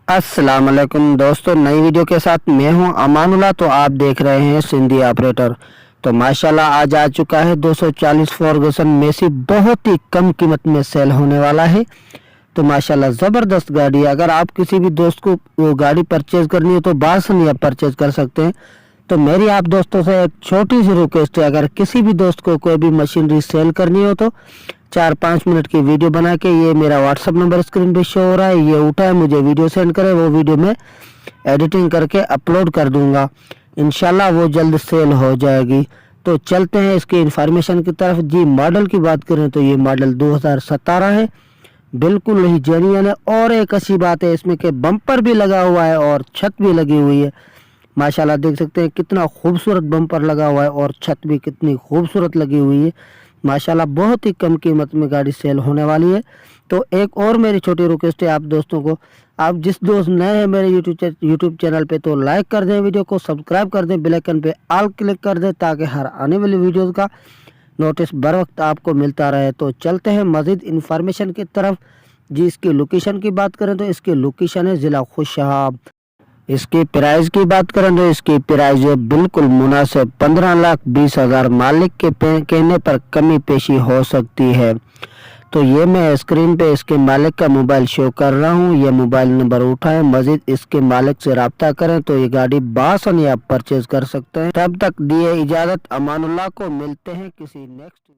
अस्सलाम वालेकुम दोस्तों, नई वीडियो के साथ मैं हूं अमानुल्लाह। तो आप देख रहे हैं सिंधी ऑपरेटर। तो माशाल्लाह आज आ चुका है 240 फॉर्गसन मेसी, बहुत ही कम कीमत में सेल होने वाला है। तो माशाल्लाह ज़बरदस्त गाड़ी है। अगर आप किसी भी दोस्त को वो गाड़ी परचेज करनी है तो बासनी आप परचेज कर सकते हैं। तो मेरी आप दोस्तों से एक छोटी सी रिक्वेस्ट है, अगर किसी भी दोस्त को कोई भी मशीनरी सेल करनी हो तो 4-5 मिनट की वीडियो बना के, ये मेरा व्हाट्सअप नंबर स्क्रीन पे शो हो रहा है, ये उठाए मुझे वीडियो सेंड करे, वो वीडियो में एडिटिंग करके अपलोड कर दूंगा। इंशाल्लाह वो जल्द सेल हो जाएगी। तो चलते हैं इसकी इंफॉर्मेशन की तरफ। जी मॉडल की बात करें तो ये मॉडल 2017 है, बिल्कुल ही जेन्युइन है। और एक अच्छी बात है इसमें कि बम्पर भी लगा हुआ है और छत भी लगी हुई है। माशाल्लाह देख सकते हैं कितना खूबसूरत बम्पर लगा हुआ है और छत भी कितनी खूबसूरत लगी हुई है। माशाल्लाह बहुत ही कम कीमत में गाड़ी सेल होने वाली है। तो एक और मेरी छोटी रिक्वेस्ट है आप दोस्तों को, आप जिस दोस्त नए हैं मेरे यूट्यूब चैनल पे तो लाइक कर दें, वीडियो को सब्सक्राइब कर दें, बेल आइकन पे ऑल क्लिक कर दें ताकि हर आने वाली वीडियोज़ का नोटिस बर वक्त आपको मिलता रहे। तो चलते हैं मज़ीद इन्फॉर्मेशन की तरफ। जी इसकी लोकेशन की बात करें तो इसकी लोकेशन है ज़िला खुशहाब। इसकी प्राइस की बात करें तो इसकी प्राइस है बिल्कुल मुनासिब, 15,20,000। मालिक के कहने पर कमी पेशी हो सकती है। तो ये मैं स्क्रीन पे इसके मालिक का मोबाइल शो कर रहा हूँ, ये मोबाइल नंबर उठाएं, मजीद इसके मालिक से रब्ता करें तो ये गाड़ी बासानी आप परचेज कर सकते हैं। तब तक दिए इजाज़त, अमानुल्लाह को। मिलते हैं किसी नेक्स्ट